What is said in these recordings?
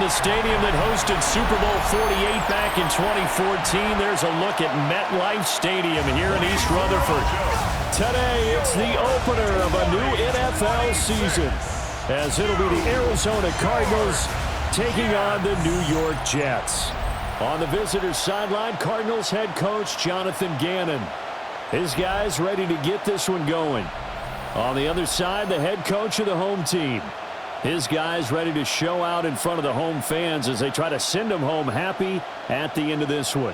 the stadium that hosted Super Bowl 48 back in 2014, there's a look at MetLife Stadium here in East Rutherford. Today, it's the opener of a new NFL season, as it'll be the Arizona Cardinals taking on the New York Jets. On the visitors' sideline, Cardinals head coach Jonathan Gannon. His guys ready to get this one going. On the other side, the head coach of the home team. His guys ready to show out in front of the home fans as they try to send them home happy at the end of this one.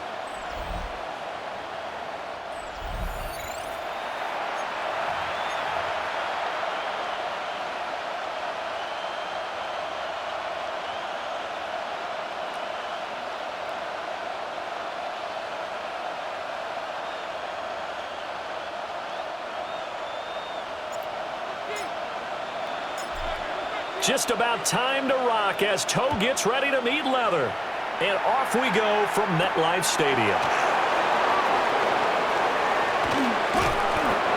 Just about time to rock as toe gets ready to meet leather. And off we go from MetLife Stadium.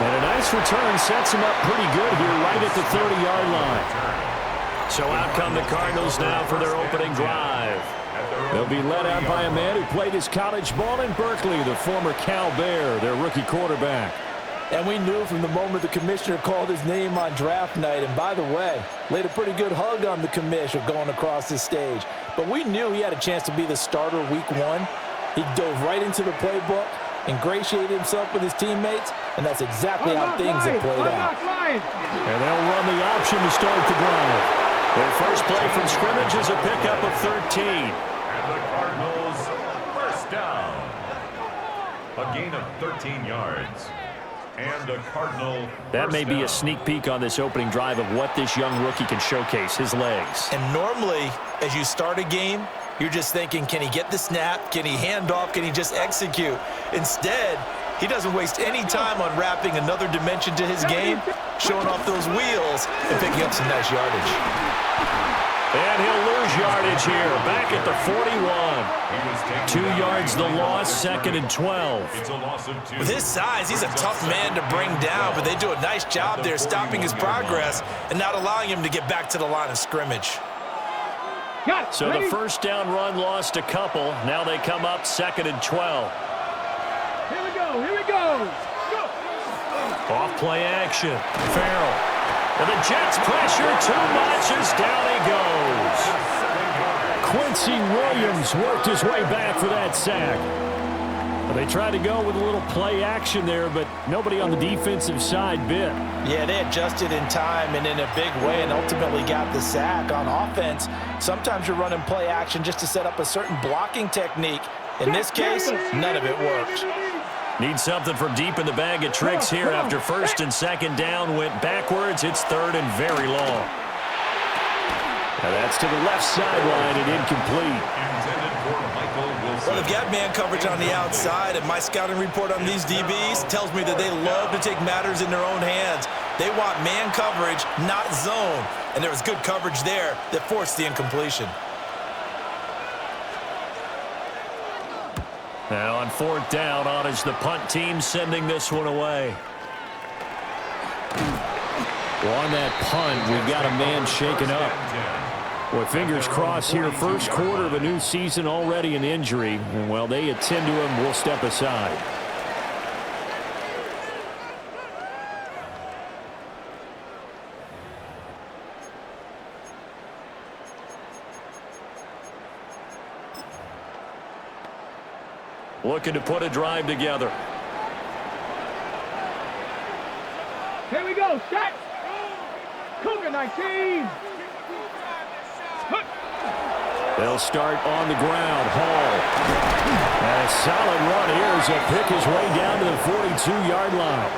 And a nice return sets him up pretty good here right at the 30-yard line. So out come the Cardinals now for their opening drive. They'll be led out by a man who played his college ball in Berkeley, the former Cal Bear, their rookie quarterback. And we knew from the moment the commissioner called his name on draft night, and by the way, laid a pretty good hug on the commissioner going across the stage. But we knew he had a chance to be the starter week one. He dove right into the playbook, ingratiated himself with his teammates, and that's exactly how things have played out. And they'll run the option to start the drive. Their first play from scrimmage is a pickup of 13. And the Cardinals, first down. A gain of 13 yards. And a Cardinal. That may be a sneak peek on this opening drive of what this young rookie can showcase, his legs. And normally, as you start a game, you're just thinking, can he get the snap? Can he hand off? Can he just execute? Instead, he doesn't waste any time on wrapping another dimension to his game, showing off those wheels, and picking up some nice yardage. And he'll lose yardage here, back at the 41. 2 yards the loss, second and 12. It's a loss of 2. With his size, he's a tough man to bring down, but they do a nice job there stopping his progress and not allowing him to get back to the line of scrimmage. So the first down run lost a couple. Now they come up second and 12. Here we go. Off play action. Farrell. And the Jets pressure too much as down he goes. Quincy Williams worked his way back for that sack. Well, they tried to go with a little play action there, but nobody on the defensive side bit. Yeah, they adjusted in time and in a big way and ultimately got the sack. On offense, sometimes you're running play action just to set up a certain blocking technique. In this case, none of it worked. Need something from deep in the bag of tricks here after first and second down went backwards. It's third and very long. Now that's to the left sideline and incomplete. Well, they've got man coverage on the outside, and my scouting report on these DBs tells me that they love to take matters in their own hands. They want man coverage, not zone. And there was good coverage there that forced the incompletion. Now on fourth down, on is the punt team sending this one away. Well, on that punt, we've got a man shaken up. Boy, fingers crossed here. First quarter of a new season, already an injury. And while they attend to him, we'll step aside. Looking to put a drive together. Here we go, set. Cougar 19. They'll start on the ground. Hall. And a solid run here as he'll pick his way down to the 42-yard line.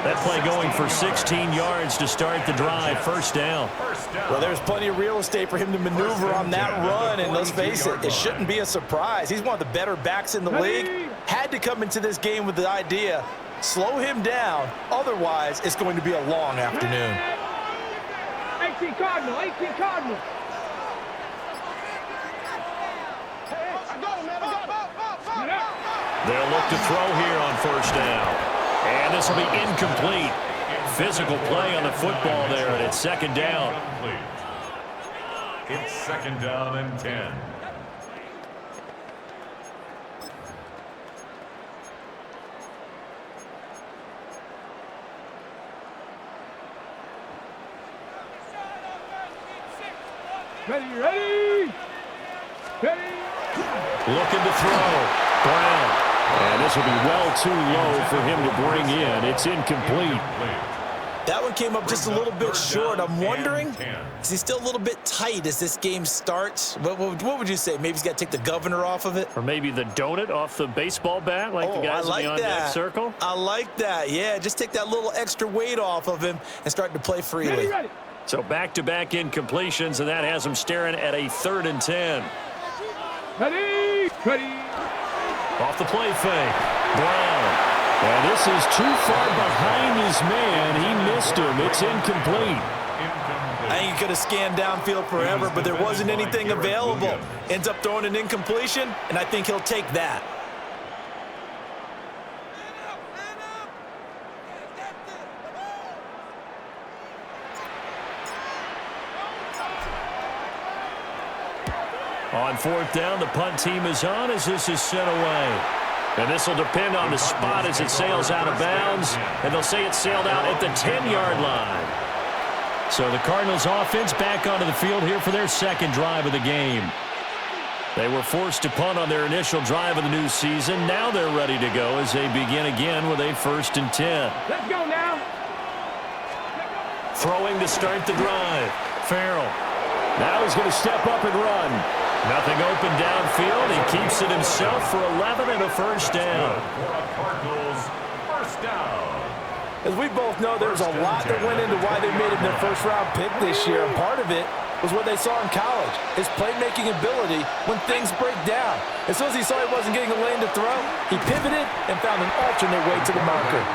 That play going for 16 yards to start the drive. First down. Well, there's plenty of real estate for him to maneuver on that run, and let's face it, it shouldn't be a surprise. He's one of the better backs in the league. Had to come into this game with the idea, slow him down, otherwise it's going to be a long afternoon. 18 Cardinals. They'll look to throw here on first down. And this will be incomplete. Physical play on the football there, and it's second down. It's 2nd down and 10. Ready. Looking to throw. Brown. And this will be well too low for him to bring in. It's incomplete. That one came up just a little bit short. I'm wondering, is he still a little bit tight as this game starts? What would you say? Maybe he's got to take the governor off of it? Or maybe the donut off the baseball bat like the guys in the on-deck circle? I like that. Yeah, just take that little extra weight off of him and start to play freely. Ready. So back-to-back incompletions, and that has him staring at a 3rd and 10. Ready. Off the play fake. Brown. And this is too far behind his man. He missed him. It's incomplete. I think he could have scanned downfield forever, but there wasn't anything available. Ends up throwing an incompletion, and I think he'll take that. On 4th down, the punt team is on as this is sent away. And this will depend on the spot as it sails out of bounds. And they'll say it sailed out at the 10-yard line. So the Cardinals offense back onto the field here for their 2nd drive of the game. They were forced to punt on their initial drive of the new season. Now they're ready to go as they begin again with a 1st and 10. Let's go now. Throwing to start the drive. Farrell. Now he's going to step up and run. Nothing open downfield. He keeps it himself for 11 and a 1st down. Cardinals, 1st down. As we both know, there's a lot that went into why they made him their 1st-round pick this year. And part of it was what they saw in college, his playmaking ability when things break down. As soon as he saw he wasn't getting a lane to throw, he pivoted and found an alternate way to the marker.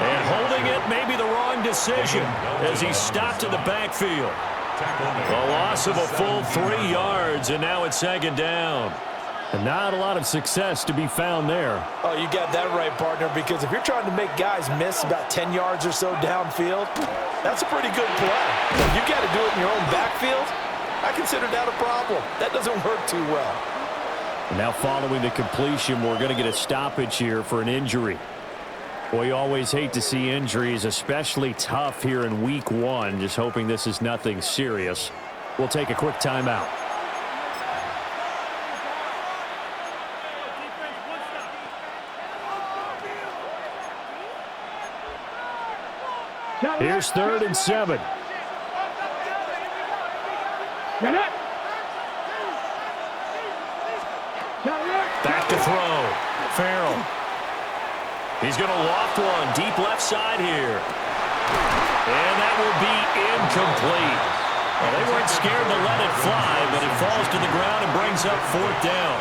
And holding it may be the wrong decision as he stopped in the backfield. A loss of a full 3 yards, and now it's 2nd down. And not a lot of success to be found there. Oh, you got that right, partner, because if you're trying to make guys miss about 10 yards or so downfield, that's a pretty good play. But you got to do it in your own backfield. I consider that a problem. That doesn't work too well. And now following the completion, we're going to get a stoppage here for an injury. Well, you always hate to see injuries, especially tough here in week 1. Just hoping this is nothing serious. We'll take a quick timeout. Here's 3rd and 7. Back to throw. Farrell. He's going to loft one deep left side here. And that will be incomplete. Well, they weren't scared to let it fly, but it falls to the ground and brings up 4th down.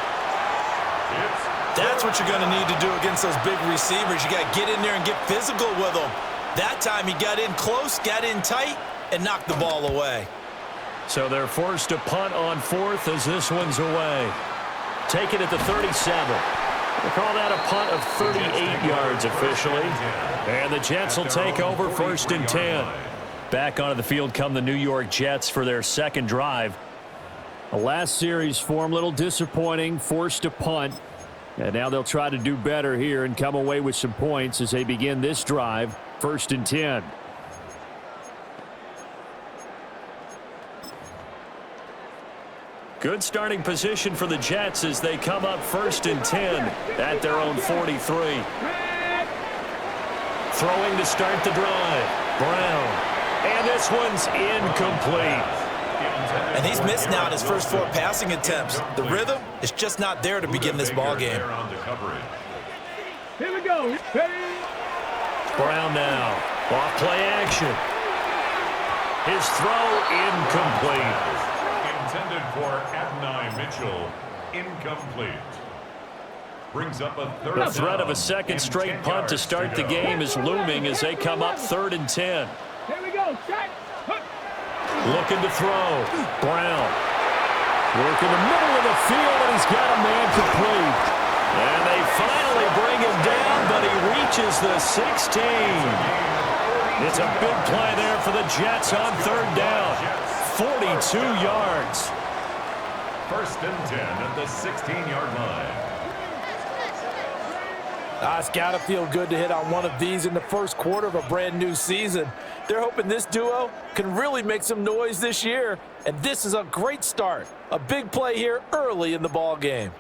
That's what you're going to need to do against those big receivers. You got to get in there and get physical with them. That time he got in close, got in tight, and knocked the ball away. So they're forced to punt on 4th as this one's away. Take it at the 37. They call that a punt of 38 yards officially. And the Jets will take over 1st and 10. Back onto the field come the New York Jets for their 2nd drive. The last series form a little disappointing, forced to punt. And now they'll try to do better here and come away with some points as they begin this drive, 1st and 10. Good starting position for the Jets as they come up 1st and 10 at their own 43. Throwing to start the drive. Brown. And this one's incomplete. And he's missed now in his first 4 passing attempts. The rhythm is just not there to begin this ball game. Here we go. Ready? Brown now. Off play action. His throw incomplete. Intended for Adonai Mitchell, incomplete. Brings up a 3rd down. The threat of a 2nd straight punt to start the game is looming as they come up 3rd and 10. Here we go. Set. Looking to throw. Brown. Work in the middle of the field, and he's got a man complete. And they finally bring him down, but he reaches the 16. It's a big play there for the Jets on 3rd down. 42 yards. First and 10 at the 16-yard line. It's got to feel good to hit on one of these in the first quarter of a brand new season. They're hoping this duo can really make some noise this year, and this is a great start. A big play here early in the ball game.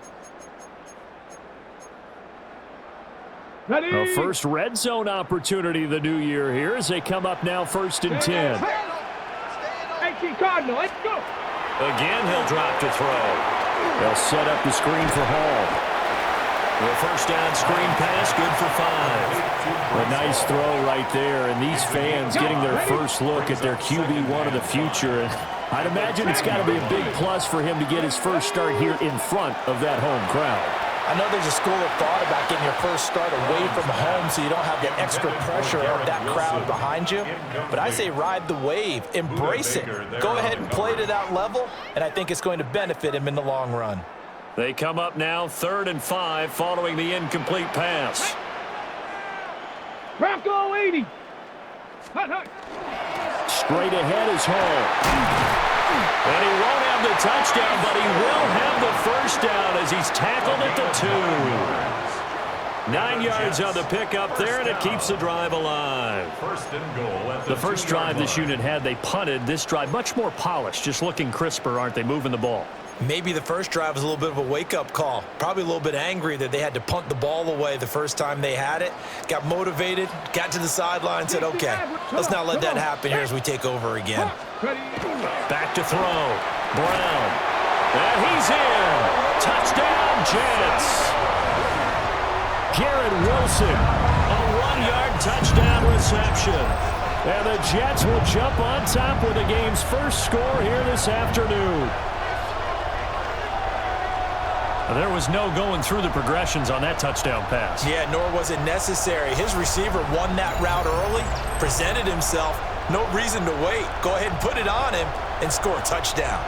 A first red zone opportunity the new year here as they come up now first and 10. Hey, Cardinal, let's go. Again, he'll drop to throw. They'll set up the screen for Hall. The first down screen pass, good for 5. A nice throw right there, and these fans getting their first look at their QB1 of the future. I'd imagine it's got to be a big plus for him to get his first start here in front of that home crowd. I know there's a school of thought about getting your first start away from home so you don't have the extra pressure of that crowd behind you. But I say ride the wave, embrace it. Go ahead and play to that level, and I think it's going to benefit him in the long run. They come up now 3rd and 5 following the incomplete pass. Bronco 80. Hut. Straight ahead is Hall. And he won't have the touchdown, but he will have the first down as he's tackled at the 2. 9 yards on the pickup there, and it keeps the drive alive. First and goal at The first drive this unit had, they punted. This drive, much more polished, just looking crisper, aren't they, moving the ball? Maybe the first drive was a little bit of a wake-up call. Probably a little bit angry that they had to punt the ball away the first time they had it. Got motivated, got to the sideline, said, okay, let's not let that happen here as we take over again. Back to throw. Brown. And he's in. Touchdown, Jets. Garrett Wilson, a 1-yard touchdown reception. And the Jets will jump on top with the game's first score here this afternoon. There was no going through the progressions on that touchdown pass. Yeah, nor was it necessary. His receiver won that route early, presented himself. No reason to wait. Go ahead and put it on him and score a touchdown.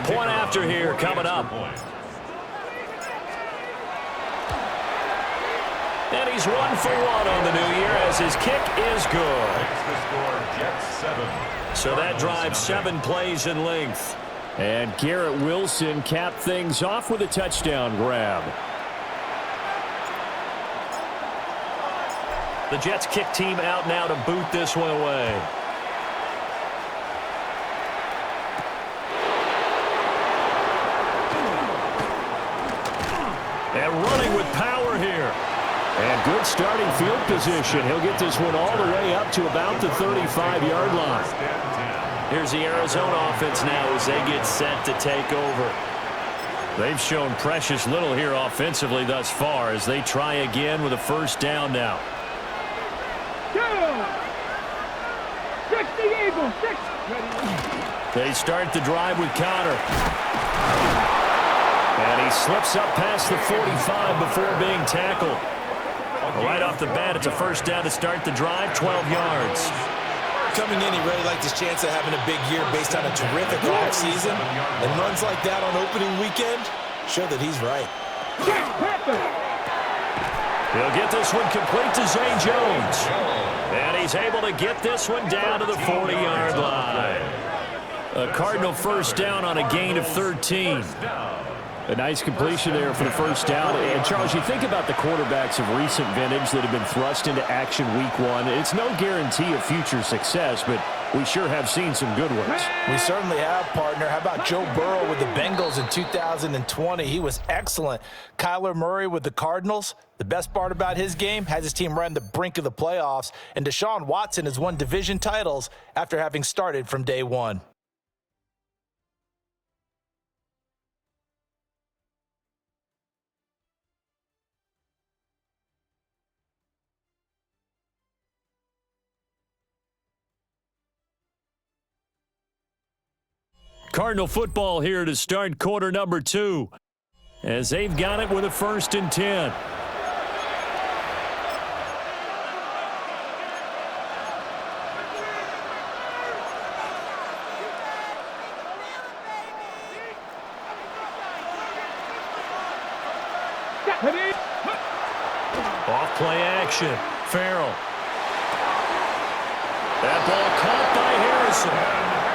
Point after here coming up. And he's 1 for 1 on the new year as his kick is good. So that drives 7 plays in length. And Garrett Wilson capped things off with a touchdown grab. The Jets kick team out now to boot this one away. And running with power here. And good starting field position. He'll get this one all the way up to about the 35-yard line. Here's the Arizona offense now as they get set to take over. They've shown precious little here offensively thus far as they try again with a first down now. 60 Eagles, 6. They start the drive with Connor. And he slips up past the 45 before being tackled. Right off the bat, it's a first down to start the drive, 12 yards. Coming in, he really liked his chance of having a big year based on a terrific offseason. And runs like that on opening weekend show that he's right. He'll get this one complete to Zay Jones. And he's able to get this one down to the 40-yard line. A Cardinal first down on a gain of 13. A nice completion there for the first down. And, Charles, you think about the quarterbacks of recent vintage that have been thrust into action week 1. It's no guarantee of future success, but we sure have seen some good ones. We certainly have, partner. How about Joe Burrow with the Bengals in 2020? He was excellent. Kyler Murray with the Cardinals. The best part about his game has his team right on the brink of the playoffs. And Deshaun Watson has won division titles after having started from day 1. Cardinal football here to start quarter number 2 as they've got it with a 1st and 10. Off play action. Farrell. That ball caught by Harrison.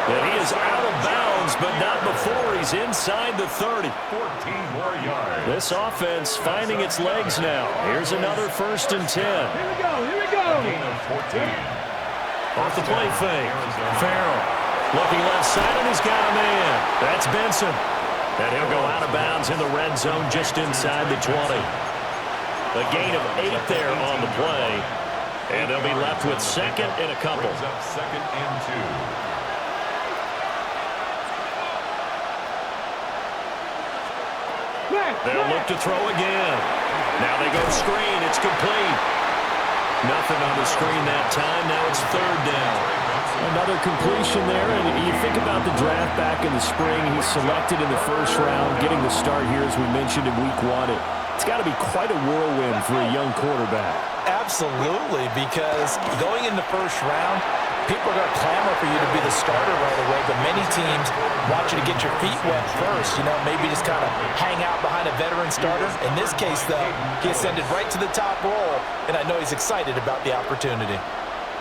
And he is out of bounds, but not before he's inside the 30. 14 more yards. This offense finding its legs now. Here's another 1st and 10. Here we go. Here we go. Gain of 14. Off the play fake. Farrell looking left side, and he's got a man. That's Benson. And he'll go out of bounds in the red zone just inside the 20. A gain of 8 there on the play. And they'll be left with 2nd and a couple. Brings up 2nd and 2. They'll look to throw again. Now they go screen. It's complete. Nothing on the screen that time. Now it's 3rd down. Another completion there. And you think about the draft back in the spring. He's selected in the 1st round, getting the start here, as we mentioned, in week 1. It's got to be quite a whirlwind for a young quarterback. Absolutely, because going in the 1st round, people are going to clamor for you to be the starter right away, but many teams want you to get your feet wet first, maybe just kind of hang out behind a veteran starter. In this case, though, he ascended right to the top role, and I know he's excited about the opportunity.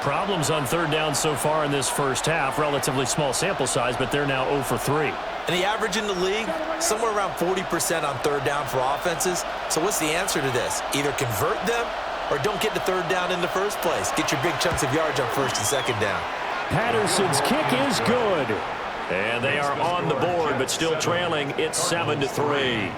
Problems on 3rd down so far in this 1st half. Relatively small sample size, but they're now 0 for 3. And the average in the league, somewhere around 40% on 3rd down for offenses. So what's the answer to this? Either convert them or don't get the 3rd down in the first place. Get your big chunks of yards on 1st and 2nd down. Patterson's kick is good. And they are on the board, but still trailing. It's 7-3.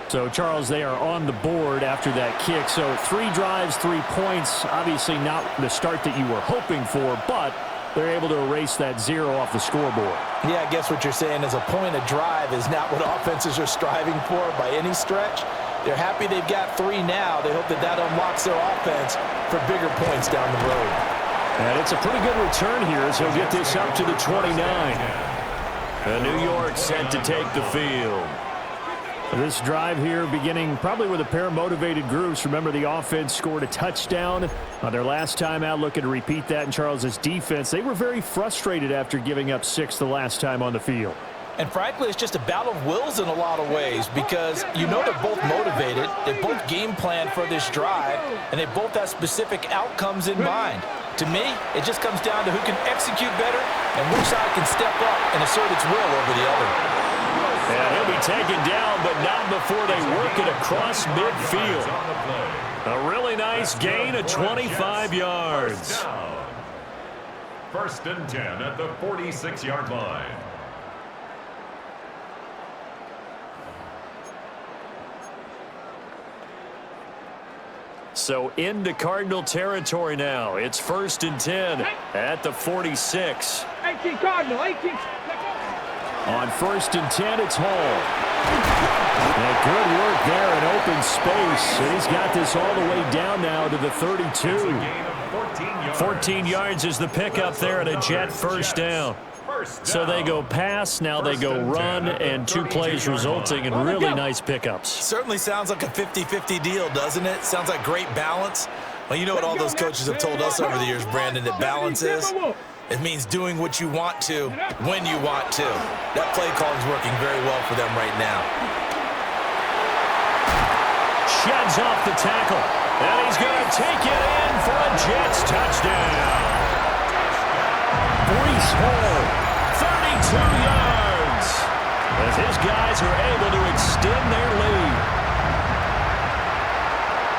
So, Charles, they are on the board after that kick. So 3 drives, 3 points. Obviously not the start that you were hoping for, but they're able to erase that 0 off the scoreboard. Yeah, I guess what you're saying is a point a drive is not what offenses are striving for by any stretch. They're happy they've got 3 now. They hope that that unlocks their offense for bigger points down the road. And it's a pretty good return here as he'll get this up to the 29. And New York set to take the field. This drive here beginning probably with a pair of motivated groups. Remember, the offense scored a touchdown on their last time out. Looking to repeat that in Charles's defense. They were very frustrated after giving up 6 the last time on the field. And frankly, it's just a battle of wills in a lot of ways because they're both motivated. They both game plan for this drive, and they both have specific outcomes in mind. To me, it just comes down to who can execute better and which side can step up and assert its will over the other. And he'll be taken down, but not before they work it across midfield. A really nice gain of 25 yards. 1st and 10 at the 46-yard line. So into Cardinal territory now. It's 1st and 10 at the 46. 18 Cardinal, 18. On 1st and 10, it's Hall. And good work there in open space. And he's got this all the way down now to the 32. 14 yards is the pickup there and a Jet 1st down. So they go pass, now they go run, and 2 plays resulting in really nice pickups. Certainly sounds like a 50-50 deal, doesn't it? Sounds like great balance. Well, you know what all those coaches have told us over the years, Brandon, that balance is? It means doing what you want to, when you want to. That play call is working very well for them right now. Sheds off the tackle, and he's going to take it in for a Jets touchdown. Breece Hall, 32 yards, as his guys are able to extend their lead.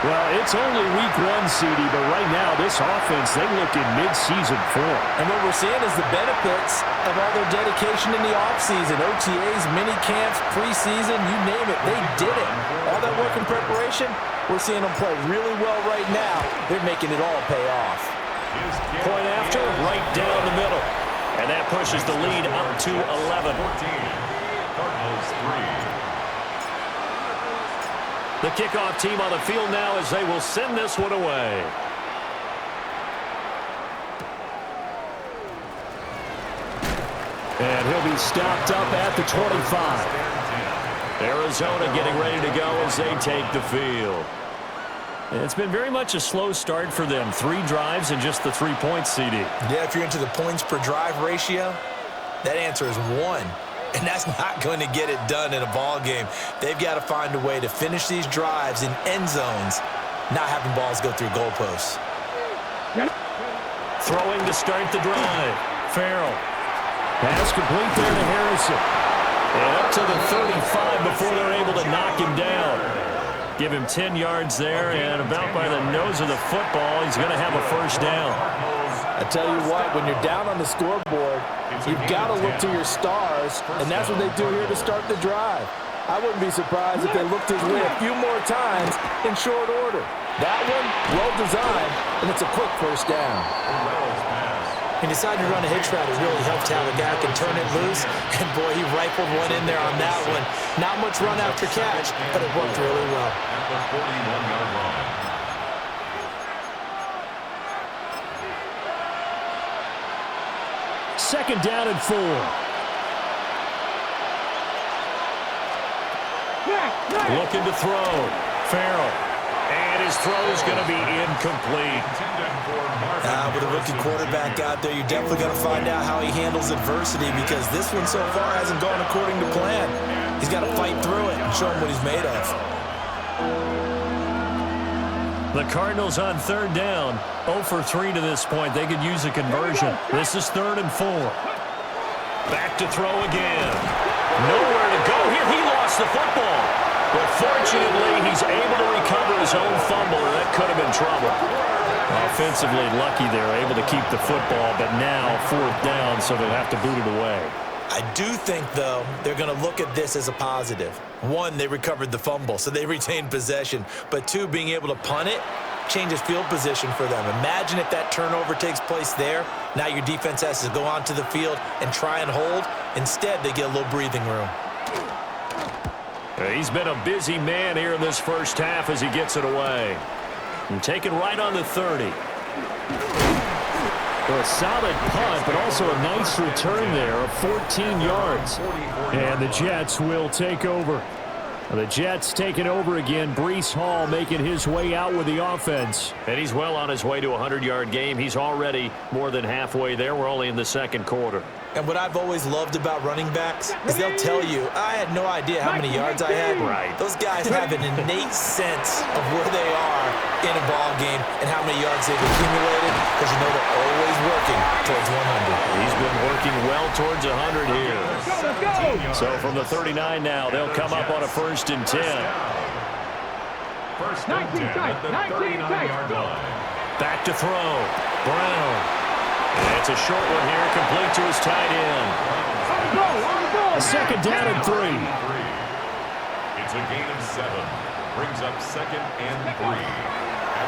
Well, it's only week 1, CD, but right now this offense, they look in mid-season form. And what we're seeing is the benefits of all their dedication in the offseason. OTAs, mini camps, preseason, you name it, they did it. All that work in preparation, we're seeing them play really well right now. They're making it all pay off. Point after, right down the middle. And that pushes the lead up to 11. Cardinals 3. The kickoff team on the field now as they will send this one away. And he'll be stopped up at the 25. Arizona getting ready to go as they take the field. It's been very much a slow start for them. 3 drives and just the 3 points, CD. Yeah, if you're into the points per drive ratio, that answer is 1. and that's not going to get it done in a ball game. They've got to find a way to finish these drives in end zones, not having balls go through goalposts. Throwing to start the drive. Farrell. Pass complete there to Harrison. And up to the 35 before they're able to knock him down. Give him 10 yards there, and about by the nose of the football, he's going to have a first down. I tell you what, when you're down on the scoreboard, you've got to look to your stars, and that's what they do here to start the drive. I wouldn't be surprised if they looked his way a few more times in short order. That one, well designed, and it's a quick first down. He decided to run a hitch route. It really helped how the guy can turn it loose. And, boy, he rifled one in there on that one. Not much run after catch, but it worked really well. At the 41-yard line. Second down and 4. Looking to throw. Farrell. And his throw is going to be incomplete. With a rookie quarterback out there, you're definitely going to find out how he handles adversity, because this one so far hasn't gone according to plan. He's got to fight through it and show him what he's made of. The Cardinals on third down. 0 for 3 to this point. They could use a conversion. This is 3rd and 4. Back to throw again. Nowhere to go here. He lost the football. But fortunately, he's able to recover his own fumble, and that could have been trouble. Offensively lucky they're able to keep the football, but now 4th down, so they'll have to boot it away. I do think, though, they're going to look at this as a positive. 1, they recovered the fumble, so they retained possession. But 2, being able to punt it changes field position for them. Imagine if that turnover takes place there. Now your defense has to go onto the field and try and hold. Instead, they get a little breathing room. He's been a busy man here in this first half as he gets it away. And taken right on the 30. A solid punt, but also a nice return there of 14 yards. And the Jets will take over. The Jets taking over again. Breece Hall making his way out with the offense. And he's well on his way to a 100-yard game. He's already more than halfway there. We're only in the second quarter. And what I've always loved about running backs is they'll tell you, I had no idea how many yards I had. Right. Those guys have an innate sense of where they are in a ball game and how many yards they've accumulated, because you know they're always working towards 100. He's been working well towards 100 here. So from the 39 now, they'll come up on a 1st and 10. First and 10 at the 39-yard line. Back to throw. Brown. And it's a short one here, complete to his tight end. A second down and 3. It's a gain of 7. Brings up 2nd and 3.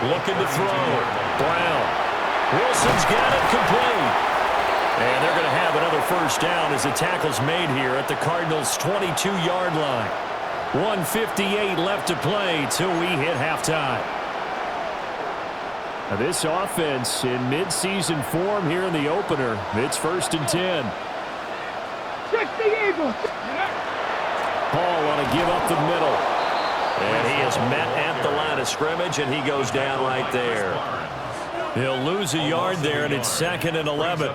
Looking to throw. Brown. Wilson's got it complete. And they're going to have another first down as the tackle's made here at the Cardinals' 22-yard line. 1:58 left to play till we hit halftime. Now this offense in midseason form here in the opener. It's 1st and 10. Hall want to give up the middle. And he is met at the line of scrimmage, and he goes down right there. He'll lose a yard there, and it's 2nd and 11.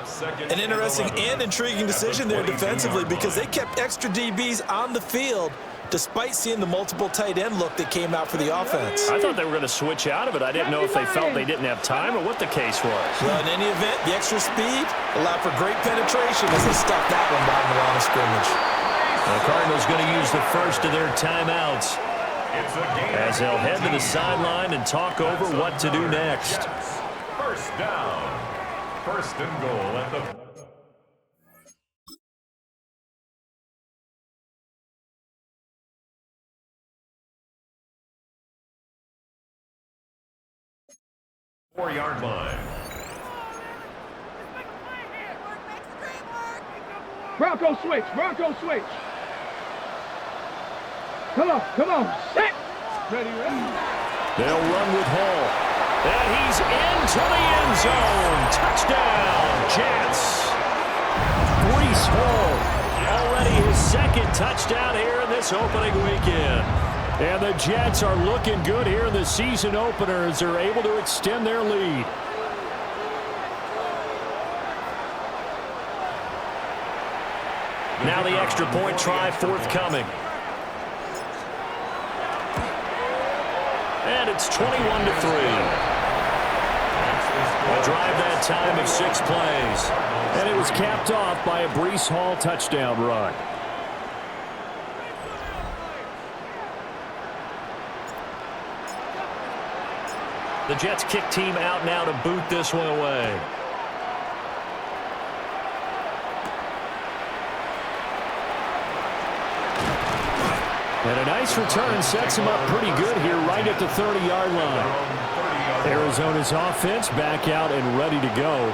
An interesting and intriguing decision there defensively, because they kept extra DBs on the field despite seeing the multiple tight end look that came out for the offense. I thought they were going to switch out of it. I didn't know if they felt they didn't have time or what the case was. Well, in any event, the extra speed allowed for great penetration as they stuffed that one behind the line of scrimmage. The Cardinals going to use the first of their timeouts as they'll head to the sideline and talk over what to do next. First down. 1st and goal at the 4-yard line. Bronco switch. Bronco switch. Come on. Set. Ready. They'll run with Hall. And he's into the end zone. Touchdown, Jets. Breece Hall, already his 2nd touchdown here in this opening weekend. And the Jets are looking good here in the season opener as they're able to extend their lead. Now the extra point try forthcoming. And it's 21-3. A drive that time of 6 plays. And it was capped off by a Breece Hall touchdown run. The Jets kick team out now to boot this one away. And a nice return sets him up pretty good here right at the 30-yard line. Arizona's offense back out and ready to go.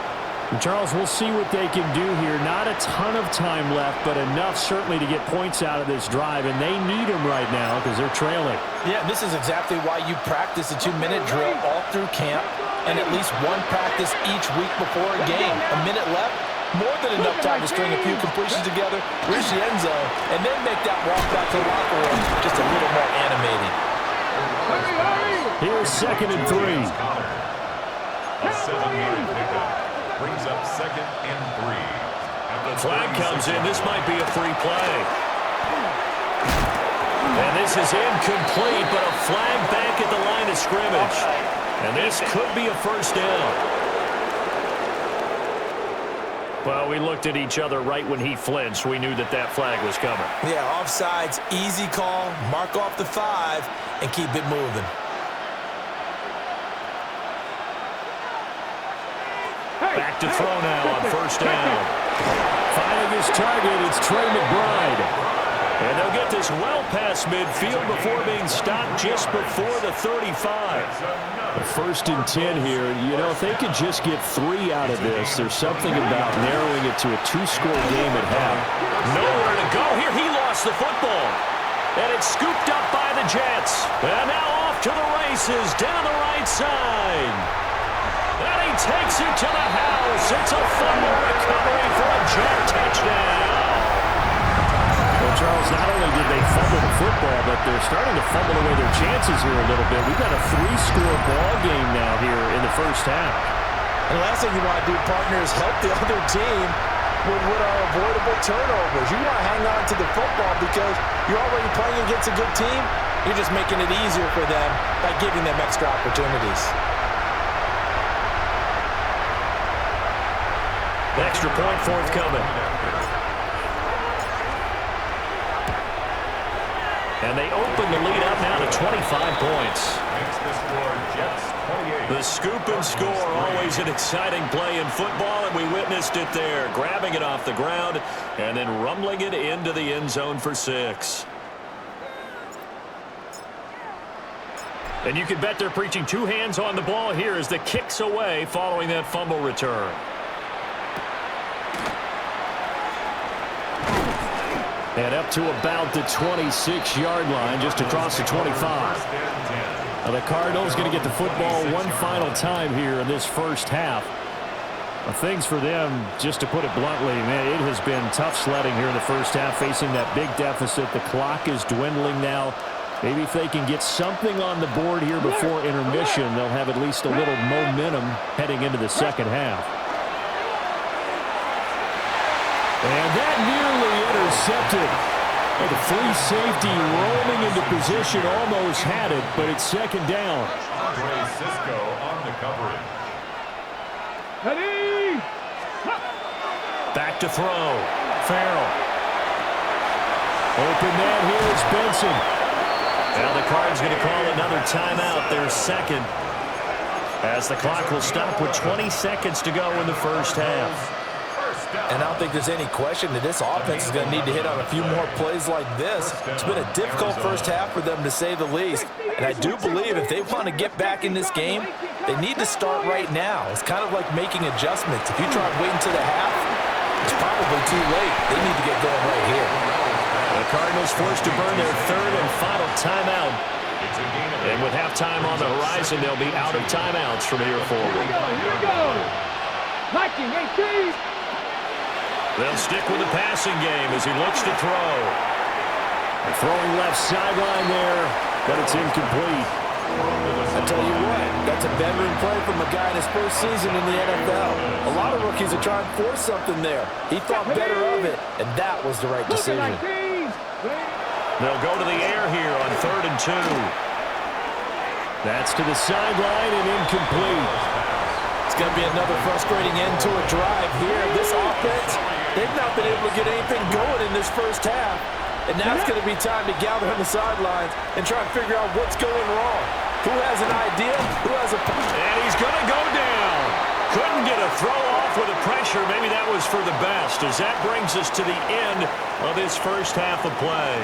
And Charles, we'll see what they can do here. Not a ton of time left, but enough certainly to get points out of this drive, and they need them right now because they're trailing. Yeah, this is exactly why you practice a 2-minute drill all through camp and at least one practice each week before a game. A minute left, more than enough time to string a few completions together, reach the end zone, and then make that walk back to the locker room just a little more animated. Here's 2nd and 3. A 7-yard pickup brings up 2nd and 3. Flag comes in. This might be a free play. And this is incomplete, but a flag back at the line of scrimmage. And this could be a first down. Well, we looked at each other right when he flinched. We knew that that flag was coming. Yeah, offsides, easy call. Mark off the 5 and keep it moving. Back to throw now on first down. Finding his target, it's Trey McBride. And they'll get this well past midfield before being stopped just before the 35. The 1st and 10 here. You know, if they could just get 3 out of this, there's something about narrowing it to a 2-score game at half. Nowhere to go here. He lost the football. And it's scooped up by the Jets. And now off to the races down the right side. And he takes it to the house. It's a fumble recovery for a Jet touchdown. Well, Charles, not only did they fumble the football, but they're starting to fumble away their chances here a little bit. We've got a 3-score ball game now here in the first half. And the last thing you want to do, partner, is help the other team with what are avoidable turnovers. You want to hang on to the football because you're already playing against a good team. You're just making it easier for them by giving them extra opportunities. Extra point forthcoming. And they open the lead up now to 25 points. The scoop and score, always an exciting play in football, and we witnessed it there. Grabbing it off the ground and then rumbling it into the end zone for 6. And you can bet they're preaching 2 hands on the ball here as the kick's away following that fumble return. And up to about the 26-yard line, just across the 25. Now the Cardinals going to get the football one final time here in this first half. Well, things for them, just to put it bluntly, man, it has been tough sledding here in the first half, facing that big deficit. The clock is dwindling now. Maybe if they can get something on the board here before intermission, they'll have at least a little momentum heading into the second half. And that nearly intercepted. Well, the free safety rolling into position, almost had it, but it's second down. Andre Cisco on the coverage. Ready? Back to throw. Farrell. Open man here is Benson. Now the Cards going to call another timeout, their second, as the clock will stop with 20 seconds to go in the first half. And I don't think there's any question that this offense is going to need to hit on a few more plays like this. It's been a difficult first half for them, to say the least. And I do believe if they want to get back in this game, they need to start right now. It's kind of like making adjustments. If you try waiting to the half, it's probably too late. They need to get going right here. The Cardinals forced to burn their third and final timeout. And with halftime on the horizon, they'll be out of timeouts from here forward. Here we go. Liking 18. They'll stick with the passing game as he looks to throw. Throwing left sideline there, but it's incomplete. I tell you what, that's a veteran play from a guy in his first season in the NFL. A lot of rookies are trying to force something there. He thought better of it, and that was the right decision. They'll go to the air here on 3rd and 2. That's to the sideline and incomplete. It's going to be another frustrating end to a drive here. This offense, they've not been able to get anything going in this first half. And now it's going to be time to gather on the sidelines and try and figure out what's going wrong. Who has an idea? Who has a... And he's going to go down. Couldn't get a throw off with the pressure. Maybe that was for the best, as that brings us to the end of this first half of play.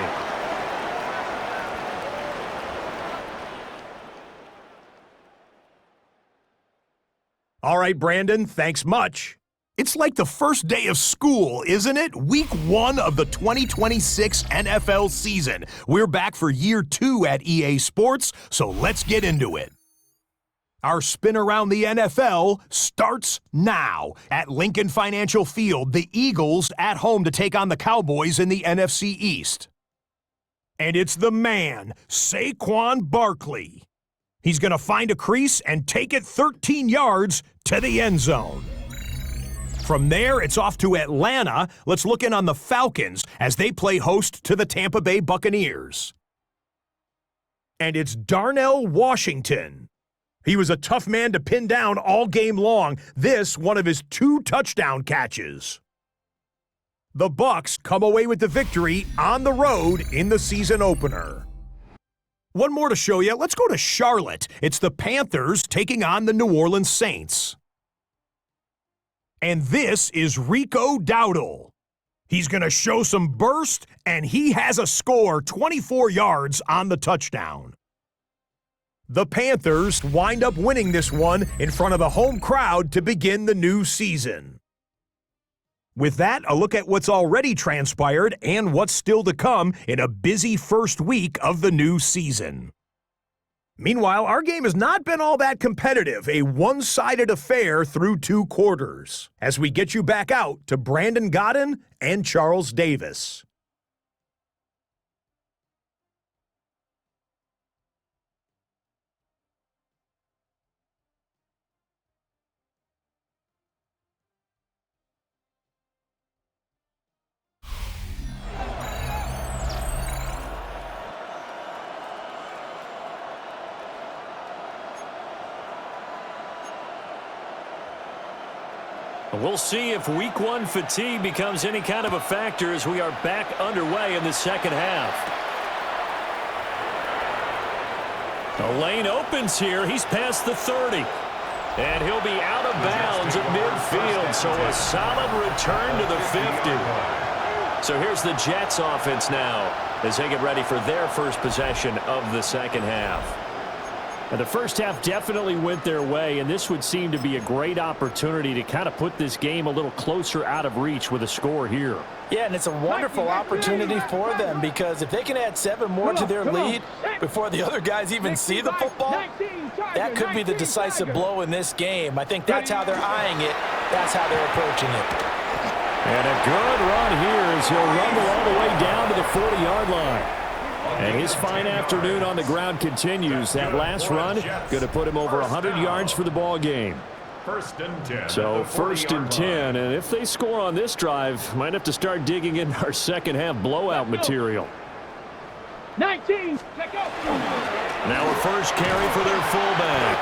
All right, Brandon, thanks much. It's like the first day of school, isn't it? Week 1 of the 2026 NFL season. We're back for year 2 at EA Sports, so let's get into it. Our spin around the NFL starts now. At Lincoln Financial Field, the Eagles at home to take on the Cowboys in the NFC East. And it's the man, Saquon Barkley. He's going to find a crease and take it 13 yards to the end zone. From there, it's off to Atlanta. Let's look in on the Falcons as they play host to the Tampa Bay Buccaneers. And it's Darnell Washington. He was a tough man to pin down all game long. This, one of his 2 touchdown catches. The Bucs come away with the victory on the road in the season opener. One more to show you. Let's go to Charlotte. It's the Panthers taking on the New Orleans Saints. And this is Rico Dowdle. He's going to show some burst, and he has a score, 24 yards on the touchdown. The Panthers wind up winning this one in front of the home crowd to begin the new season. With that, a look at what's already transpired and what's still to come in a busy first week of the new season. Meanwhile, our game has not been all that competitive, a one-sided affair through 2 quarters, as we get you back out to Brandon Godden and Charles Davis. We'll see if week 1 fatigue becomes any kind of a factor as we are back underway in the second half. The lane opens here. He's past the 30. And he'll be out of bounds at midfield, so a solid return to the 50. So here's the Jets offense now as they get ready for their first possession of the second half. And the first half definitely went their way, and this would seem to be a great opportunity to kind of put this game a little closer out of reach with a score here. Yeah, and it's a wonderful opportunity for them because if they can add 7 more to their lead before the other guys even see the football, that could be the decisive blow in this game. I think that's how they're eyeing it. That's how they're approaching it. And a good run here as he'll rumble all the way down to the 40-yard line. And his fine afternoon on the ground continues. That last run going to put him over 100 yards for the ball game. First and 10. So first and 10, and if they score on this drive, might have to start digging in our second half blowout material. 19. Now a first carry for their fullback.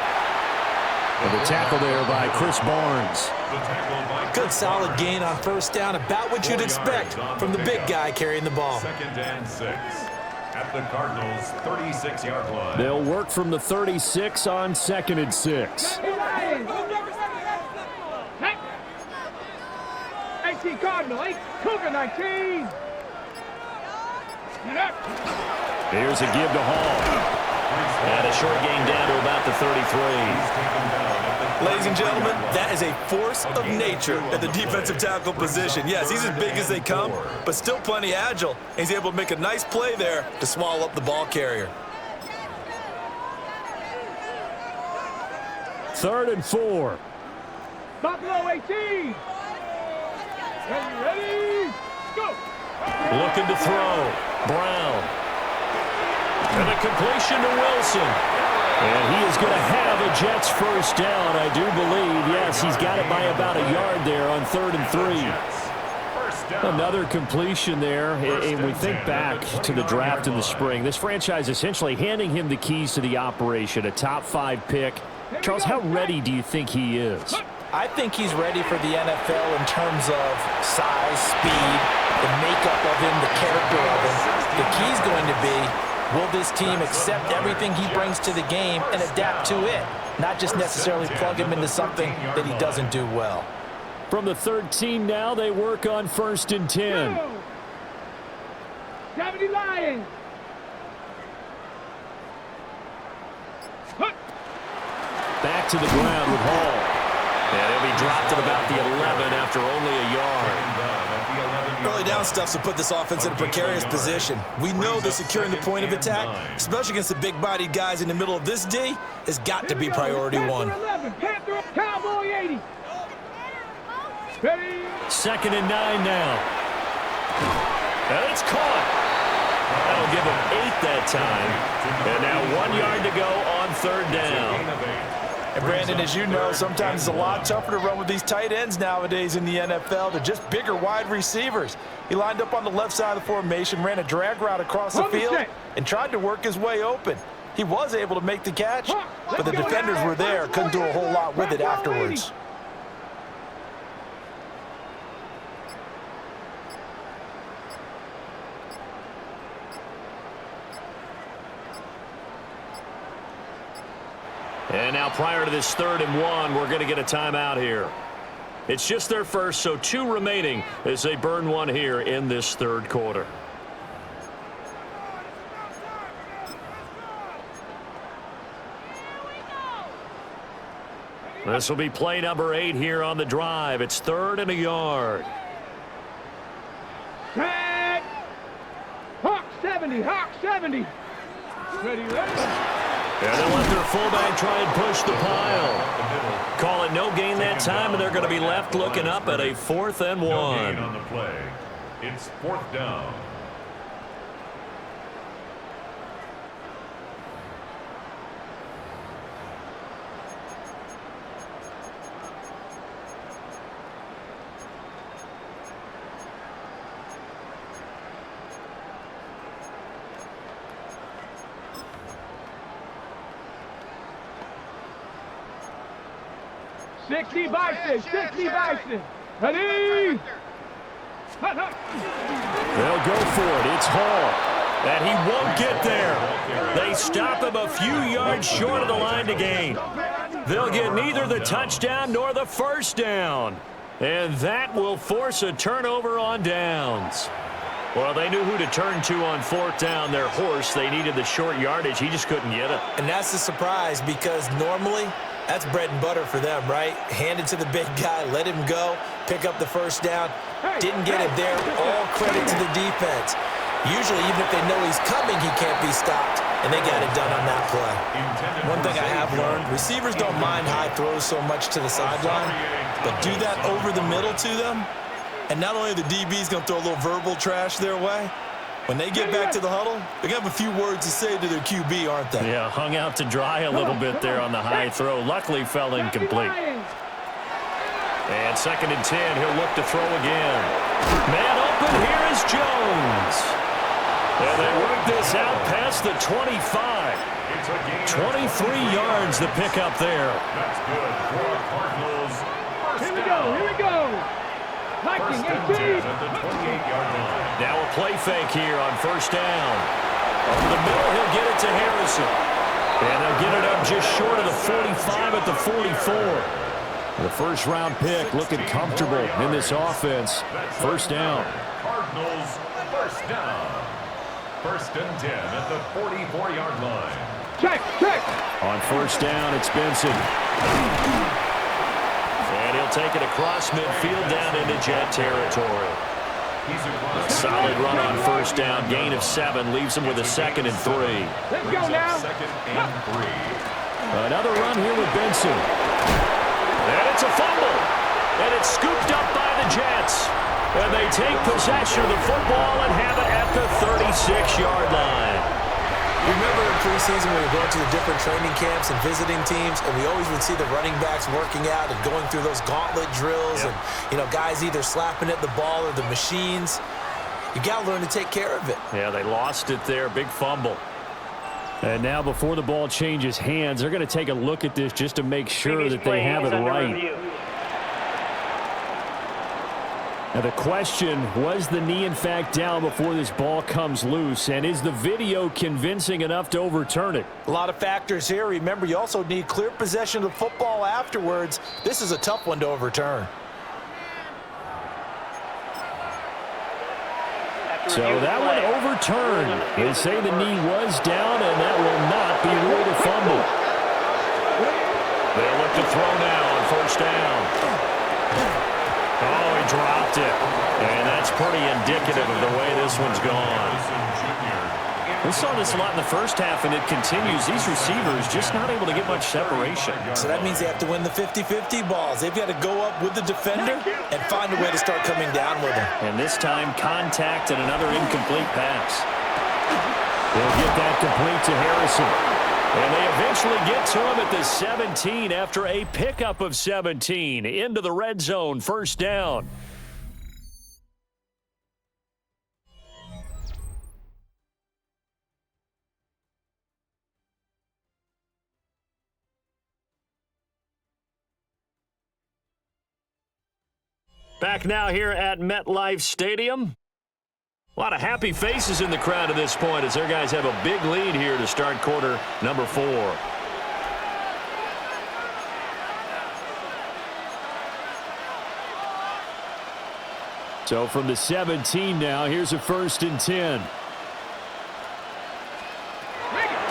And the tackle there by Chris Barnes. Good solid gain on first down, about what you'd expect from the big guy carrying the ball. Second and 6. At the Cardinals' 36-yard line. They'll work from the 36 on second and 6. 19 Cardinal, 8 Cougar 19. Here's a give to Hall. And a short gain down to about the 33. Ladies and gentlemen, that is a force of nature at the defensive tackle position. Yes, he's as big as they come, but still plenty agile. He's able to make a nice play there to swallow up the ball carrier. 3rd and 4. Buffalo 18. Ready, go. Looking to throw. Brown. And a completion to Wilson. And he is going to have a Jets first down, I do believe. Yes, he's got it by about a yard there on 3rd and 3. Another completion there. And we think back to the draft in the spring. This franchise essentially handing him the keys to the operation, a top 5 pick. Charles, how ready do you think he is? I think he's ready for the NFL in terms of size, speed, the makeup of him, the character of him. The key's going to be, will this team accept everything he brings to the game and adapt to it? Not just necessarily plug him into something that he doesn't do well. From the 13 now, they work on 1st and 10. 70 Lions. Back to the ground with Hall. And he'll be dropped at about the 11 after only a yard. Early down stuffs will put this offense in a precarious position. We know that securing the point of attack, especially against the big-bodied guys in the middle of this D, has got to be priority one. Cowboy 80. 2nd and 9 now. And it's caught. That'll give him 8 that time. And now 1 yard to go on 3rd down. And Brandon, as you know, sometimes it's a lot tougher to run with these tight ends nowadays in the NFL. They're just bigger wide receivers. He lined up on the left side of the formation, ran a drag route across the field, and tried to work his way open. He was able to make the catch, but the defenders were there, couldn't do a whole lot with it afterwards. And now prior to this 3rd and 1, we're going to get a timeout here. It's just their first, so 2 remaining as they burn 1 here in this 3rd quarter. This will be play number 8 here on the drive. It's 3rd and a yard. Tag. Hawk 70. Hawk 70. Ready, ready. And they'll let their fullback try and push the pile. Call it no gain that time, and they're going to be left looking up at a 4th and 1. No gain on the play. It's 4th down. Sixty Bison. 60 Bison. Ready? They'll go for it. It's Hall. And he won't get there. They stop him a few yards short of the line to gain. They'll get neither the touchdown nor the first down. And that will force a turnover on downs. Well, they knew who to turn to on 4th down. Their horse, they needed the short yardage. He just couldn't get it. And that's a surprise because normally that's bread and butter for them, right? Hand it to the big guy, let him go, pick up the first down. Didn't get it there. All credit to the defense. Usually, even if they know he's coming, he can't be stopped, and they got it done on that play. One thing I have learned, receivers don't mind high throws so much to the sideline, but do that over the middle to them, and not only are the DBs going to throw a little verbal trash their way, when they get back to the huddle, they're going to have a few words to say to their QB, aren't they? Yeah, hung out to dry a little bit there on the high throw. Luckily, fell incomplete. And 2nd and 10, he'll look to throw again. Man open, here is Jones. And they work this out past the 25. 23 yards to pick up there. That's good for the Cardinals. Here we go. Here we go. First and 10 at the 28-yard line. Now a play fake here on 1st down. Over the middle, he'll get it to Harrison. And they'll get it up just short of the 45 at the 44. The first-round pick looking comfortable in this offense. 1st down. Cardinals first down. 1st and 10 at the 44-yard line. Check. On 1st down, it's Benson. And he'll take it across midfield down into Jet territory. A solid run on 1st down. Gain of 7 leaves him with a 2nd and 3. Let's go now. 2nd and 3. Another run here with Benson. And it's a fumble. And it's scooped up by the Jets. And they take possession of the football and have it at the 36-yard line. Remember in preseason when we were going to the different training camps and visiting teams, and we always would see the running backs working out and going through those gauntlet drills, and, you know, guys either slapping at the ball or the machines. You got to learn to take care of it. Yeah, they lost it there. Big fumble. And now before the ball changes hands, they're going to take a look at this just to make sure that they have it right. Now the question, was the knee in fact down before this ball comes loose? And is the video convincing enough to overturn it? A lot of factors here. Remember, you also need clear possession of the football afterwards. This is a tough one to overturn. So that one overturned. They say the knee was down, and that will not be ruled a fumble. They'll look to throw now on first down. Oh, he dropped it. And that's pretty indicative of the way this one's gone. We saw this a lot in the first half, and it continues. These receivers just not able to get much separation. So that means they have to win the 50-50 balls. They've got to go up with the defender and find a way to start coming down with him. And this time, contact and another incomplete pass. They'll get that complete to Harrison. And they eventually get to him at the 17 after a pickup of 17 into the red zone. First down. Back now here at MetLife Stadium. A lot of happy faces in the crowd at this point as their guys have a big lead here to start quarter number 4. So from the 17 now, here's a 1st and 10.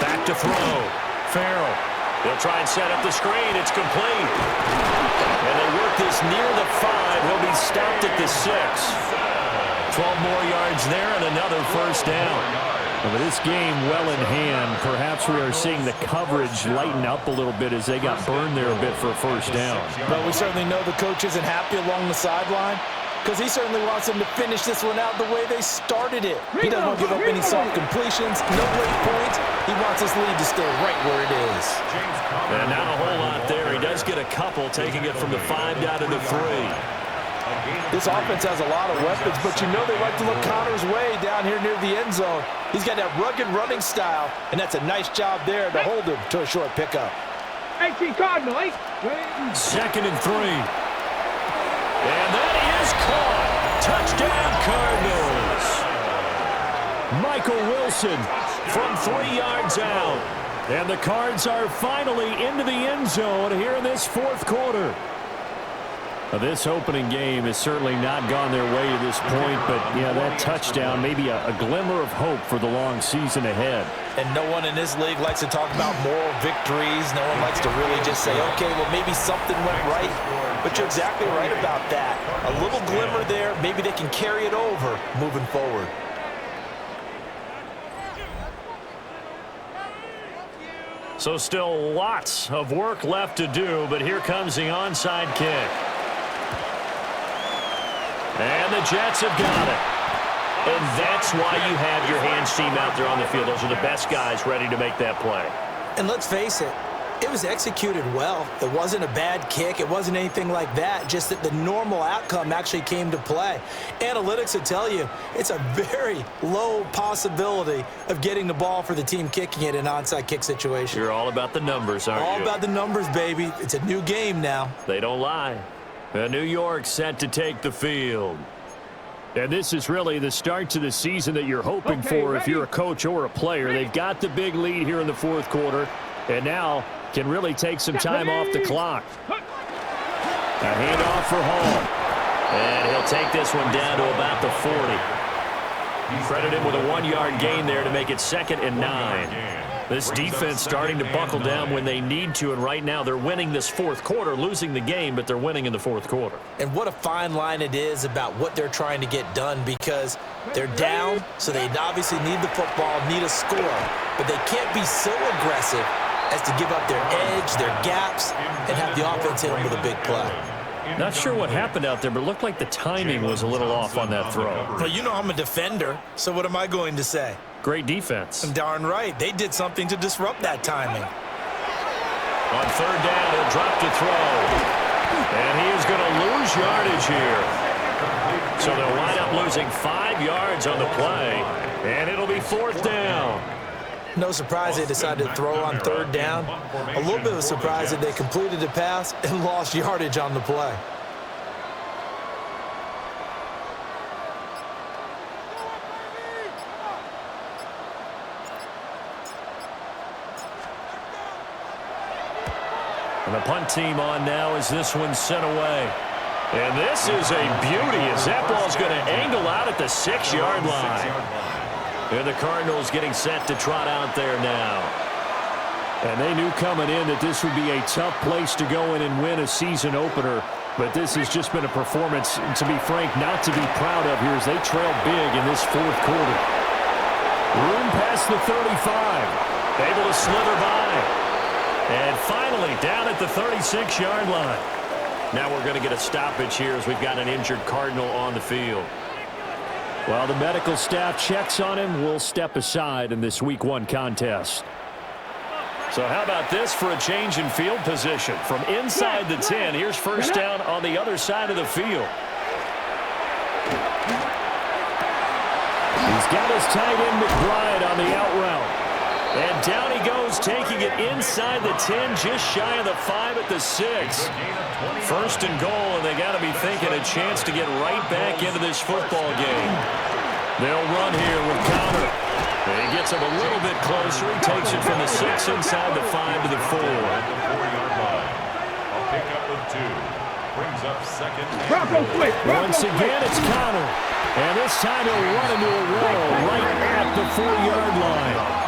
Back to throw. Farrell. They'll try and set up the screen. It's complete. And they work this near the 5. He'll be stopped at the 6. 12 more yards there and another first down. Well, with this game well in hand, perhaps we are seeing the coverage lighten up a little bit as they got burned there a bit for a first down. But we certainly know the coach isn't happy along the sideline because he certainly wants them to finish this one out the way they started it. He doesn't want to give up any soft completions, no late points. He wants his lead to stay right where it is. And not a whole lot there. He does get a couple, taking it from the 5 down to the 3. This offense has a lot of weapons, but you know they like to look Connor's way down here near the end zone. He's got that rugged running style, and that's a nice job there to hold him to a short pickup. 18 Cardinals. 2nd and 3. And that is caught. Touchdown, Cardinals. Michael Wilson from 3 yards out. And the Cards are finally into the end zone here in this 4th quarter. This opening game has certainly not gone their way to this point, but, yeah, that touchdown, maybe a glimmer of hope for the long season ahead. And no one in this league likes to talk about moral victories. No one likes to really just say, okay, well, maybe something went right. But you're exactly right about that. A little glimmer there, maybe they can carry it over moving forward. So still lots of work left to do, but here comes the onside kick. And the Jets have got it. And that's why you have your hands team out there on the field. Those are the best guys ready to make that play. And let's face it, it was executed well. It wasn't a bad kick. It wasn't anything like that, just that the normal outcome actually came to play. Analytics will tell you it's a very low possibility of getting the ball for the team kicking it in an onside kick situation. You're all about the numbers, aren't you? All about the numbers, baby. It's a new game now. They don't lie. New York set to take the field. And this is really the start to the season that you're hoping for if you're a coach or a player. They've got the big lead here in the 4th quarter, and now can really take some time off the clock. A handoff for Hall. And he'll take this one down to about the 40. Credit him with a 1-yard gain there to make it 2nd and 9. This defense starting to buckle down when they need to, and right now they're winning this 4th quarter, losing the game, but they're winning in the 4th quarter. And what a fine line it is about what they're trying to get done, because they're down, so they obviously need the football, need a score, but they can't be so aggressive as to give up their edge, their gaps, and have the offense hit them with a big play. Not sure what happened out there, but it looked like the timing was a little off on that throw. Well, you know I'm a defender, so what am I going to say? Great defense. Darn right. They did something to disrupt that timing. On third down, he'll drop to throw. And he is going to lose yardage here. So they'll wind up losing 5 yards on the play, and it'll be fourth down. No surprise they decided to throw on third down. A little bit of a surprise that they completed the pass and lost yardage on the play. And the punt team on now as this one's sent away. And this is a beauty as that ball's going to angle out at the 6-yard line. And the Cardinals getting set to trot out there now. And they knew coming in that this would be a tough place to go in and win a season opener. But this has just been a performance, to be frank, not to be proud of here as they trail big in this fourth quarter. Room past the 35. Able to slither by. And finally down at the 36-yard line. Now we're going to get a stoppage here as we've got an injured Cardinal on the field. While the medical staff checks on him, we'll step aside in this Week 1 contest. So how about this for a change in field position? From inside the 10, here's first down on the other side of the field. He's got his tight end McBride on the out route. And down he goes, taking it inside the 10, just shy of the 5 at the 6. First and goal, and they got to be thinking a chance to get right back into this football game. They'll run here with Connor. He gets him a little bit closer. He takes it from the 6 inside the 5 to the 4. A pickup of 2. Brings up second. Once again, it's Connor. And this time he'll run into a wall right at the 4-yard line.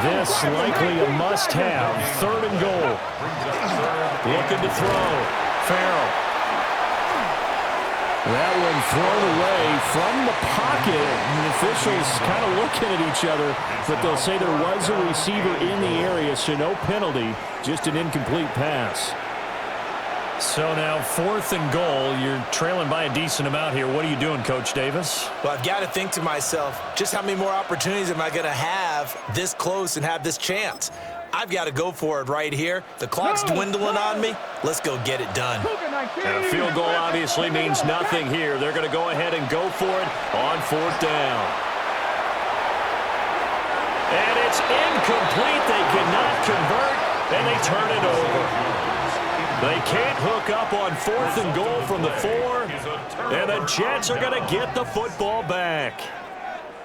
This likely a must-have. Third and goal. Looking to throw. Farrell. That one thrown away from the pocket. And the officials kind of looking at each other, but they'll say there was a receiver in the area, so no penalty, just an incomplete pass. So now fourth and goal. You're trailing by a decent amount here. What are you doing, Coach Davis? Well, I've got to think to myself, just how many more opportunities am I going to have this close and have this chance? I've got to go for it right here. The clock's dwindling on me. Let's go get it done. And a field goal obviously means nothing here. They're going to go ahead and go for it on fourth down. And it's incomplete. They cannot convert, and they turn it over. They can't hook up on fourth and goal from the 4, and the Jets are going to get the football back.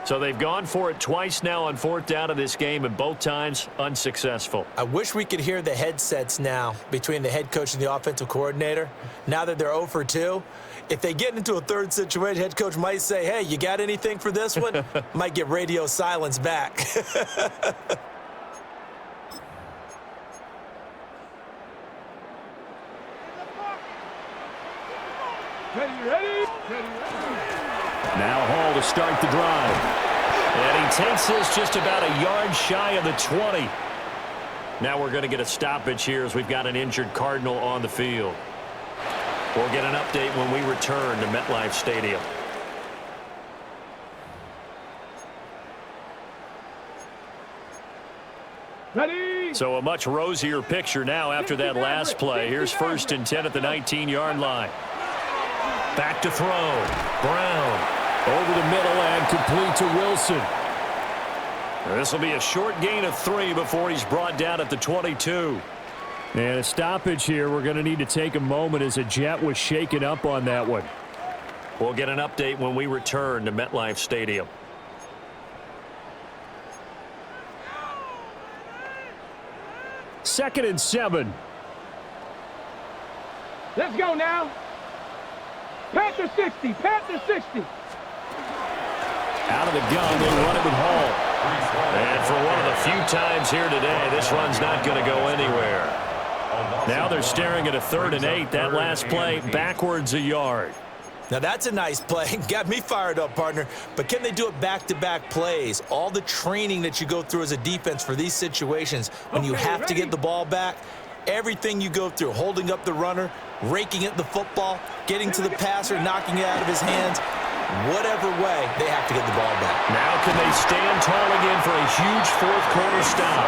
So they've gone for it twice now on fourth down of this game, and both times unsuccessful. I wish we could hear the headsets now between the head coach and the offensive coordinator. Now that they're 0 for 2, if they get into a third situation, head coach might say, hey, you got anything for this one? Might get radio silence back. Now Hall to start the drive. And he takes this just about a yard shy of the 20. Now we're going to get a stoppage here as we've got an injured Cardinal on the field. We'll get an update when we return to MetLife Stadium. Ready? So a much rosier picture now after that last play. Here's first and 10 at the 19-yard line. Back to throw. Brown over the middle and complete to Wilson. This will be a short gain of 3 before he's brought down at the 22. And a stoppage here. We're going to need to take a moment as a Jet was shaken up on that one. We'll get an update when we return to MetLife Stadium. Second and 7. Let's go now. Panther 60. Panther 60. Out of the gun, they run it with Hall. And for one of the few times here today, this run's not going to go anywhere. Now they're staring at a 3rd and 8. That last play, backwards a yard. Now that's a nice play. Got me fired up, partner. But can they do it back-to-back plays? All the training that you go through as a defense for these situations, when you have to get the ball back, everything you go through, holding up the runner, raking at the football, getting to the passer, knocking it out of his hands, whatever way, they have to get the ball back. Now can they stand tall again for a huge fourth-quarter stop?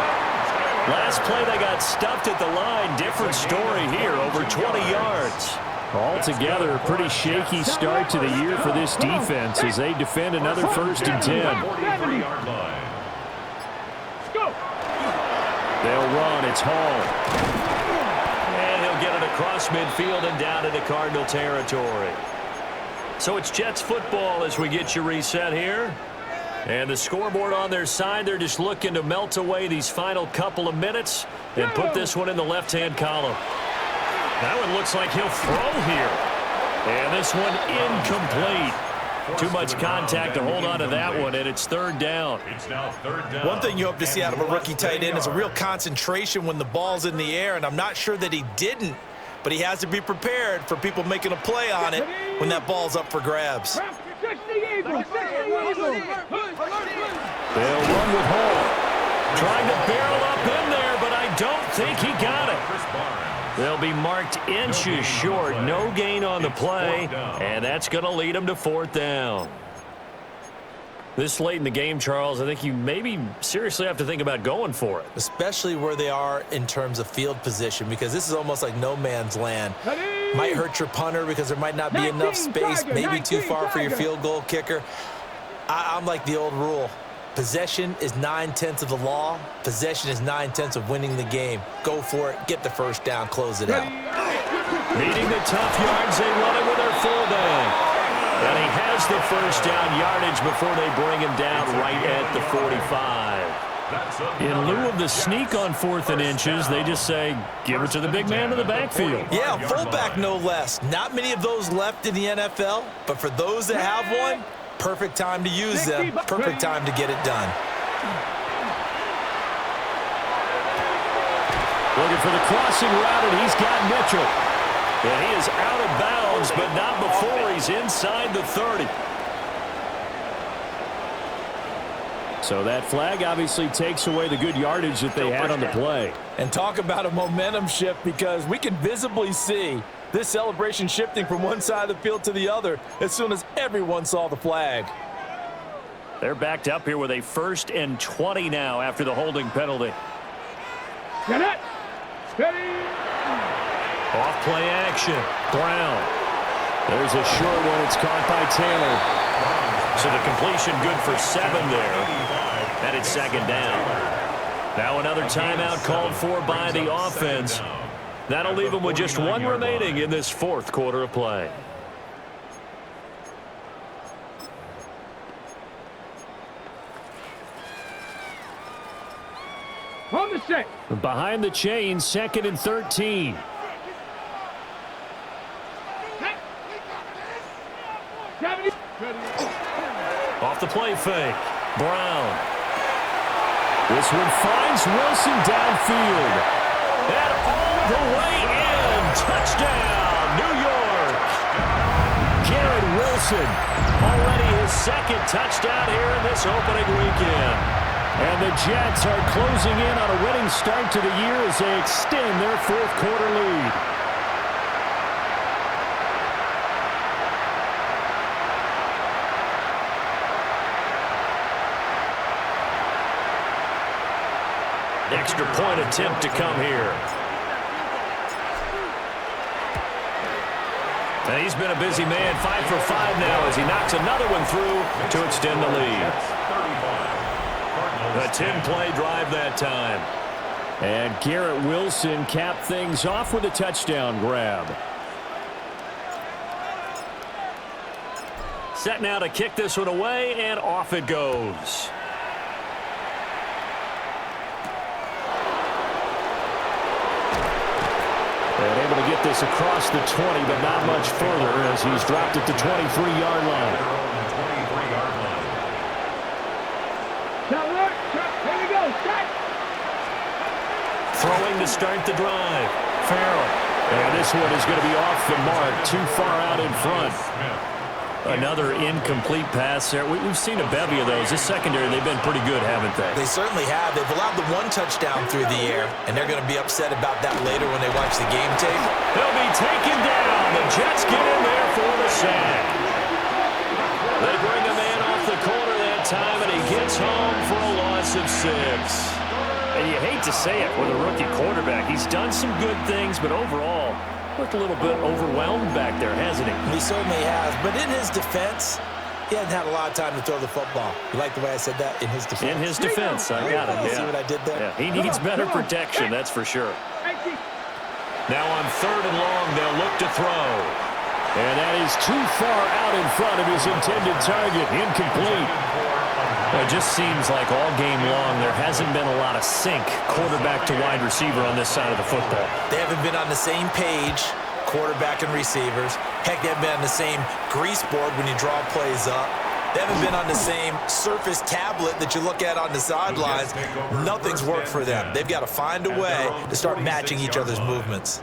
Last play, they got stuffed at the line. Different story here, over 20 yards. Altogether, a pretty shaky start to the year for this defense as they defend another 1st and 10. They'll run. It's Hall. And he'll get it across midfield and down into Cardinal territory. So it's Jets football as we get you reset here. And the scoreboard on their side, they're just looking to melt away these final couple of minutes and put this one in the left-hand column. That one looks like he'll throw here. And this one incomplete. Too much contact to hold on to that one, and it's 3rd down. It's now 3rd down. One thing you hope to see out of a rookie tight end is a real concentration when the ball's in the air, and I'm not sure that he didn't, but he has to be prepared for people making a play on it when that ball's up for grabs. They'll run with Hall. Trying to barrel up in there, but I don't think he got it. They'll be marked inches short. No gain on the play, and that's going to lead them to 4th down. This late in the game, Charles, I think you maybe seriously have to think about going for it. Especially where they are in terms of field position, because this is almost like no man's land. Might hurt your punter because there might not be enough space, maybe too far for your field goal kicker. I'm like the old rule. Possession is 9/10 of the law. Possession is 9/10 of winning the game. Go for it. Get the 1st down. Close it out. Meeting the tough yards, they run it with their fullback. And he has the 1st down yardage before they bring him down right at the 45. In lieu of the sneak on 4th and inches, they just say, give it to the big man in the backfield. Yeah, fullback no less. Not many of those left in the NFL, but for those that have one, perfect time to use them. Perfect time to get it done. Looking for the crossing route, and he's got Mitchell. And he is out of bounds, but not before he's inside the 30. So that flag obviously takes away the good yardage that they had on the play. And talk about a momentum shift, because we can visibly see this celebration shifting from one side of the field to the other as soon as everyone saw the flag. They're backed up here with a 1st and 20 now after the holding penalty. Get it. Steady. Off play action. Brown. There's a short one. It's caught by Taylor. So the completion good for 7 there. And it's 2nd down. Now another timeout called for by the offense. That'll leave them with just 1 remaining in this 4th quarter of play. On the set. Behind the chains, 2nd and 13. Off the play fake. Brown. This one finds Wilson downfield. And all the way in. Touchdown, New York. Garrett Wilson. Already his 2nd touchdown here in this opening weekend. And the Jets are closing in on a winning start to the year as they extend their 4th quarter lead. Extra point attempt to come here. And he's been a busy man, 5 for 5 now as he knocks another one through to extend the lead. A 10-play drive that time. And Garrett Wilson capped things off with a touchdown grab. Set now to kick this one away, and off it goes. And able to get this across the 20, but not much further as he's dropped at the 23-yard line. Here we go. Throwing to start the drive. Farrell. And this one is going to be off the mark, too far out in front. Another incomplete pass there. We've seen a bevy of those. This secondary, they've been pretty good, haven't they? They certainly have. They've allowed the one touchdown through the air, and they're going to be upset about that later when they watch the game tape. He'll be taken down. The Jets get in there for the sack. They bring a man off the corner that time, and he gets home for a loss of 6. And you hate to say it with a rookie quarterback. He's done some good things, but overall, looked a little bit overwhelmed back there, hasn't he? He certainly has. But in his defense, he hasn't had a lot of time to throw the football. You like the way I said that? In his defense. In his defense, I got it. You see what I did there? Yeah, he needs better protection, that's for sure. Now on 3rd and long, they'll look to throw. And that is too far out in front of his intended target. Incomplete. It just seems like all game long there hasn't been a lot of sync quarterback to wide receiver on this side of the football. They haven't been on the same page, quarterback and receivers. Heck, they haven't been on the same grease board when you draw plays up. They haven't been on the same Surface tablet that you look at on the sidelines. Nothing's worked for them. They've got to find a way to start matching each other's movements.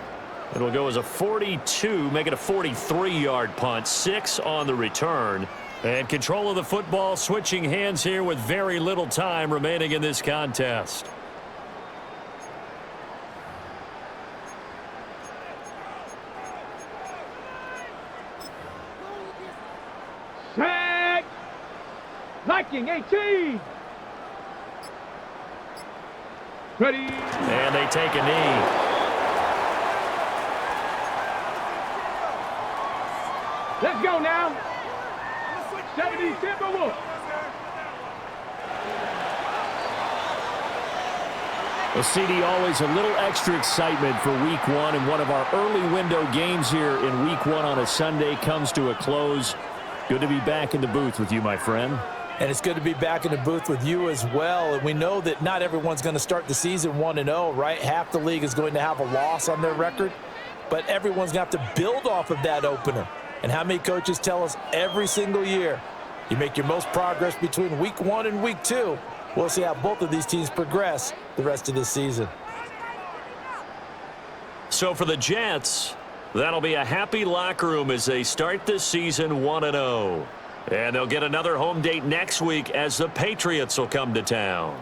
It'll go as a 42, make it a 43-yard punt, 6 on the return. And control of the football switching hands here with very little time remaining in this contest. Sack! Viking 18! Ready! And they take a knee. Let's go now! 70 Timberwolves! Well, CD, always a little extra excitement for Week 1, and one of our early window games here in Week 1 on a Sunday comes to a close. Good to be back in the booth with you, my friend. And it's good to be back in the booth with you as well. And we know that not everyone's going to start the season 1-0, right? Half the league is going to have a loss on their record, but everyone's going to have to build off of that opener. And how many coaches tell us every single year, you make your most progress between Week 1 and Week 2. We'll see how both of these teams progress the rest of this season. So for the Jets, that'll be a happy locker room as they start this season 1-0. And they'll get another home date next week as the Patriots will come to town.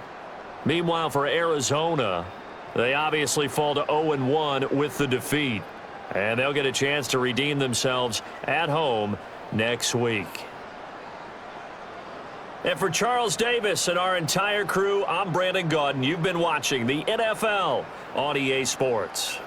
Meanwhile, for Arizona, they obviously fall to 0-1 with the defeat. And they'll get a chance to redeem themselves at home next week. And for Charles Davis and our entire crew, I'm Brandon Gaudin. You've been watching the NFL on EA Sports.